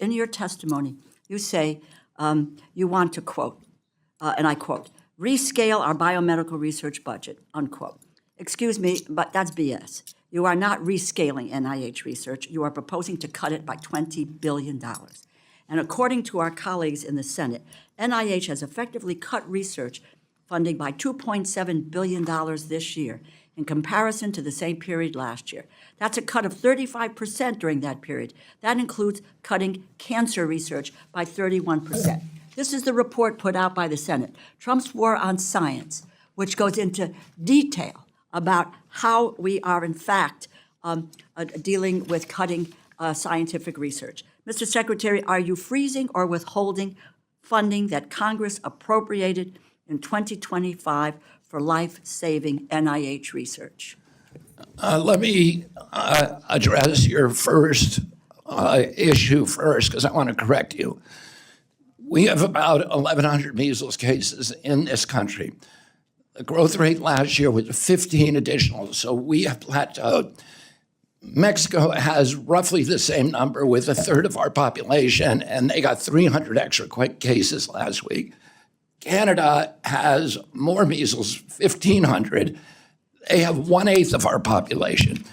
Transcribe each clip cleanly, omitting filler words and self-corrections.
in your testimony, you say you want to quote, and I quote, rescale our biomedical research budget, unquote. Excuse me, but that's BS. You are not rescaling NIH research. You are proposing to cut it by $20 billion. And according to our colleagues in the Senate, NIH has effectively cut research funding by $2.7 billion this year in comparison to the same period last year. That's a cut of 35% during that period. That includes cutting cancer research by 31%. This is the report put out by the Senate, Trump's War on Science, which goes into detail about how we are, in fact, dealing with cutting scientific research. Mr. Secretary, are you freezing or withholding funding that Congress appropriated in 2025 for life-saving NIH research? Let me address your first issue first, because I want to correct you. We have about 1,100 measles cases in this country. The growth rate last year was 15 additional, so we have plateaued. Mexico has roughly the same number with a third of our population, and they got 300 extra cases last week. Canada has more measles, 1,500. They have 1/8 of our population.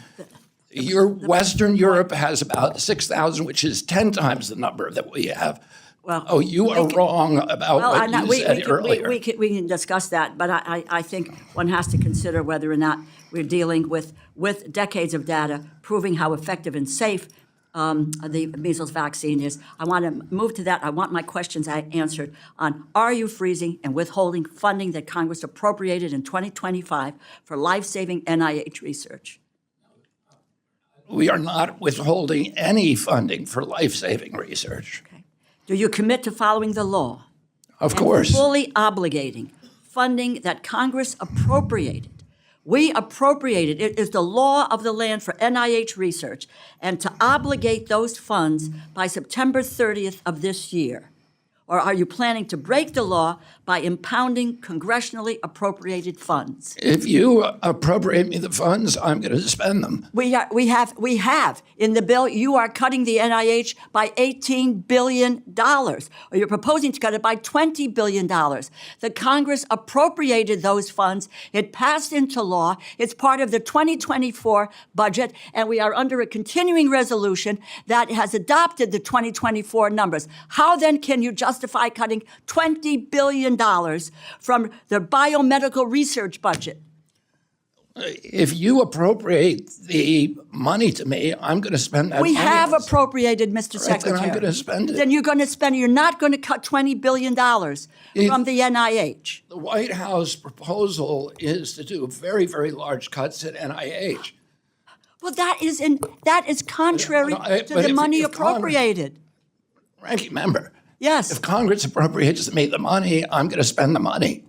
Western Europe has about 6,000, which is 10 times the number that we have. Well, you are wrong about what you said earlier. We can discuss that, but I think one has to consider whether or not we're dealing with decades of data proving how effective and safe the measles vaccine is. I want to move to that. I want my questions answered on, are you freezing and withholding funding that Congress appropriated in 2025 for life-saving NIH research? We are not withholding any funding for life-saving research. Okay. Do you commit to following the law? Of course. Fully obligating funding that Congress appropriated? We appropriated, it is the law of the land for NIH research, and to obligate those funds by September 30th of this year. Or are you planning to break the law by impounding congressionally appropriated funds? If you appropriate me the funds, I'm going to spend them. We have in the bill. You are cutting the NIH by $18 billion, or you're proposing to cut it by $20 billion. The Congress appropriated those funds. It passed into law. It's part of the 2024 budget, and we are under a continuing resolution that has adopted the 2024 numbers. How then can you justify cutting $20 billion from the biomedical research budget? If you appropriate the money to me, I'm going to spend that money. We have appropriated, Mr. Secretary. Then I'm going to spend it. Then you're going to spend it. You're not going to cut $20 billion from the NIH. The White House proposal is to do very, very large cuts at NIH. Well, that is contrary to the money appropriated. Ranking member. Yes. If Congress appropriates me the money, I'm going to spend the money.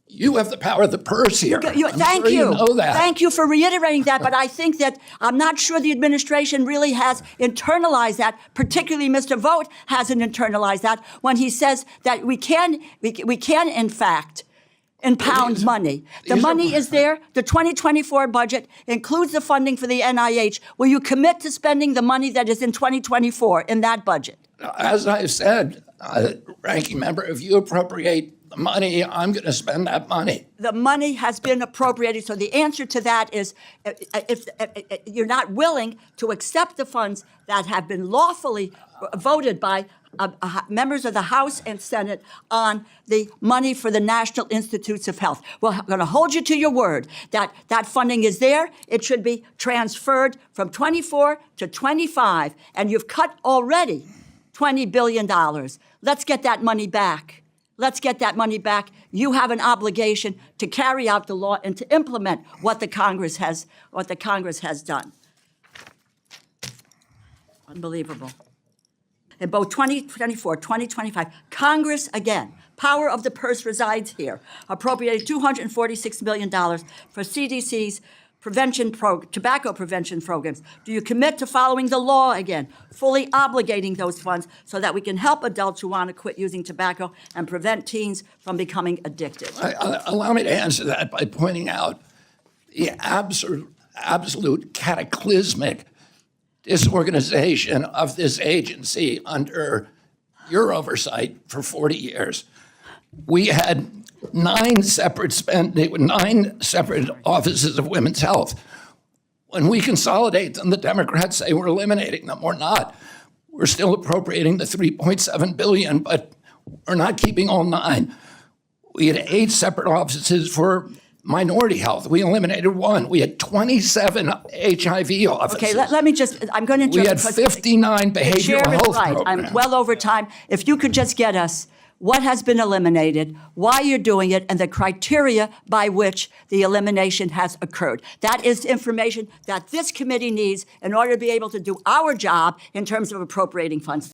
You have the power of the purse here. Thank sure you. You know that. Thank you for reiterating that, but I think that I'm not sure the administration really has internalized that, particularly Mr. Vogt hasn't internalized that when he says that we can in fact, impound money. The money is there. The 2024 budget includes the funding for the NIH. Will you commit to spending the money that is in 2024 in that budget? As I said, ranking member, if you appropriate the money, I'm going to spend that money. The money has been appropriated. So the answer to that is if you're not willing to accept the funds that have been lawfully voted by members of the House and Senate on the money for the National Institutes of Health. We're going to hold you to your word that that funding is there. It should be transferred from 24 to 25, and you've cut already $20 billion. Let's get that money back. Let's get that money back. You have an obligation to carry out the law and to implement what the Congress has done. Unbelievable. In both 2024, 2025, Congress, again, power of the purse resides here, appropriated $246 million for CDC's tobacco prevention programs. Do you commit to following the law again, fully obligating those funds so that we can help adults who want to quit using tobacco and prevent teens from becoming addicted? Allow me to answer that by pointing out the absolute cataclysmic disorganization of this agency under your oversight for 40 years. We had 9 separate offices of women's health. When we consolidate them, the Democrats say we're eliminating them. We're not. We're still appropriating the $3.7 billion, but we're not keeping all 9. We had 8 separate offices for minority health. We eliminated 1. We had 27 HIV offices. Okay, let me just, I'm going to We interrupt. had 59 behavioral The chair is health right. programs. I'm well over time. If you could just get us what has been eliminated, why you're doing it, and the criteria by which the elimination has occurred. That is information that this committee needs in order to be able to do our job in terms of appropriating funds.